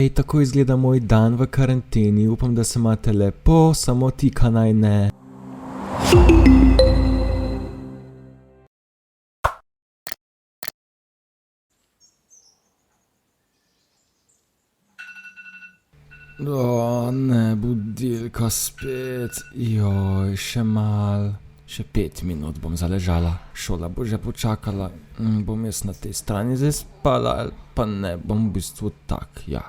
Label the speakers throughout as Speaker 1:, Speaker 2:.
Speaker 1: Tako izgleda moj dan v karanteni, upam, da se imate lepo, samo Tika naj ne. Ne, budilka spet, joj, še mal, še 5 minut bom zaležala, šola bo že počakala, bom jaz na tej strani zdaj spala, ali pa ne, bom v bistvu tak, ja.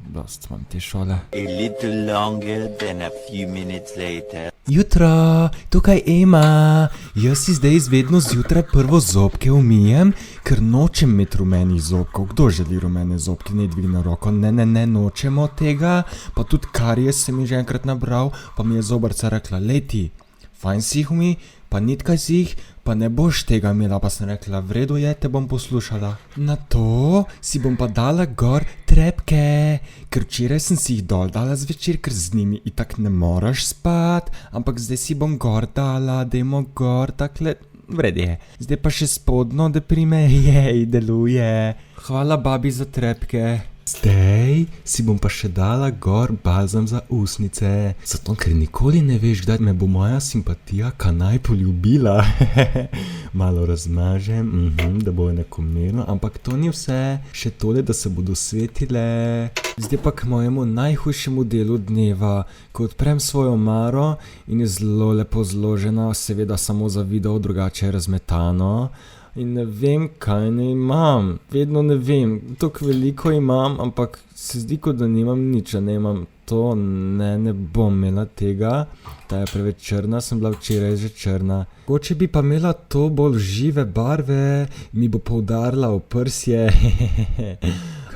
Speaker 1: Dost imam te šole.
Speaker 2: A little longer than a few minutes later.
Speaker 1: Jutro, tukaj Ema. Jaz si zdaj izvedno zjutraj prvo zobke umijem, ker nočem imeti rumenih zobkov. Kdo želi rumene zobke? Ne dvigne roko. Ne, nočemo tega. Pa tudi karies sem jih že enkrat nabral, pa mi je zobarca rekla, lej ti, fajn si jih umi, pa nitkaj si jih, pa ne boš tega imela, pa sem rekla, v redu je, te bom poslušala. Na to si bom pa dala gor trepke, ker včeraj sem si jih dol dala zvečer, ker z njimi itak ne moraš spat, ampak zdaj si bom gor dala, dajmo gor, takle, v redu je. Zdaj pa še spodno, da prime, deluje. Hvala babi za trepke. Zdaj si bom pa še dala gor balzam za usnice, zato ker nikoli ne veš, kdaj me bo moja simpatija kanaj poljubila. Malo razmažem, da bo enakomerno, ampak to ni vse, še tole, da se bodo svetile. Zdaj pa k mojemu najhujšemu delu dneva, ko odprem svojo omaro in je zelo lepo zložena, seveda samo za video, drugače je razmetano. In ne vem, kaj ne imam, vedno ne vem, toliko veliko imam, ampak se zdi, kot da nimam nič, ne imam to, ne bom imela tega, ta je preveč črna, sem bila včeraj že črna. Mogoče bi pa imela to bolj žive barve, mi bo poudarila v prsje,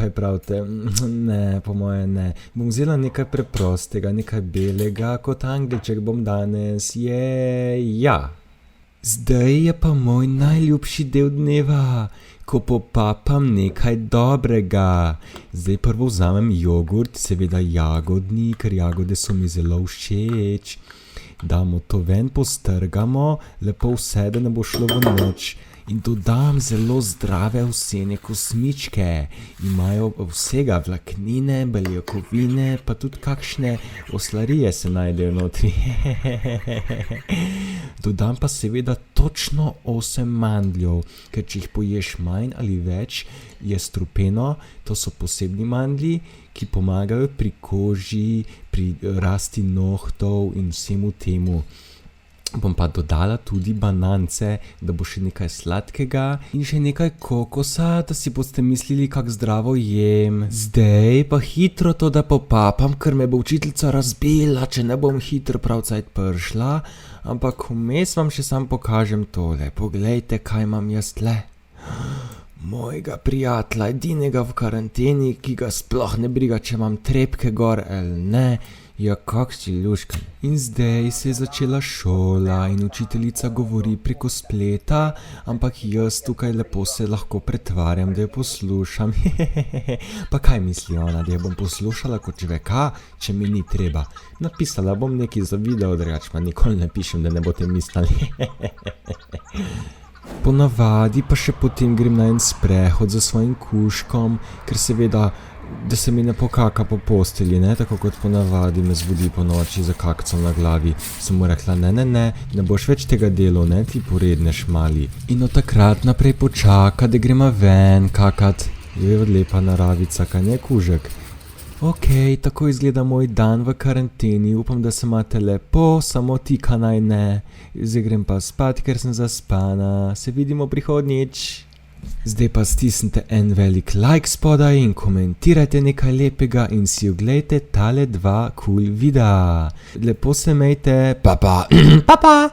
Speaker 1: kaj pravite, ne, po moje ne. Bom vzela nekaj preprostega, nekaj belega, kot angelček bom danes, ja. Zdaj je pa moj najljubši del dneva, ko popapam nekaj dobrega. Zdaj prvo vzamem jogurt, seveda jagodni, ker jagode so mi zelo všeč. Damo to ven, postrgamo, lepo vse, da ne bo šlo v noč. In dodam zelo zdrave ovsene kosmičke. Imajo vsega, vlaknine, beljakovine, pa tudi kakšne oslarije se najdejo notri. Dodam pa seveda točno 8 mandljev, ker če jih poješ manj ali več, je strupeno. To so posebni mandlji, ki pomagajo pri koži, pri rasti nohtov in vsemu temu. Bom pa dodala tudi banance, da bo še nekaj sladkega in še nekaj kokosa, da si boste mislili, kako zdravo jem. Zdaj pa hitro to, da popapam, ker me bo učiteljica razbila, če ne bom hitro pravcajt prišla, ampak vmes vam še sam pokažem tole. Poglejte, kaj imam jaz tle. Mojega prijatelja, edinega v karanteni, ki ga sploh ne briga, če imam trepke gor ali ne. Ja, kak si ljuškan. In zdaj se je začela šola in učiteljica govori preko spleta, ampak jaz tukaj lepo se lahko pretvarjam, da jo poslušam. Pa kaj misli ona, da jo bom poslušala kot človeka, če mi ni treba. Napisala bom nekaj za video, drugače pa nikoli ne pišem, da ne boste mislili. Ponavadi pa še potem grem na en sprehod za svojim kužkom, ker seveda, da se mi ne pokaka po postelji, ne, tako kot ponavadi me zbudi po noči za kakcom na glavi. Sem mu rekla, ne boš več tega delal, ne, ti poredneš mali. In od takrat naprej počaka, da gremo ven kakat. Je lepa naravica, kaj ne, kužek? Okej, tako izgleda moj dan v karanteni, upam, da se imate lepo, samo Tika naj ne. Zdaj grem pa spat, ker sem zaspana. Se vidimo prihodnjič. Zdaj pa stisnite en velik like spodaj in komentirajte nekaj lepega in si oglejte tale 2 cool videa. Lepo se imejte, pa.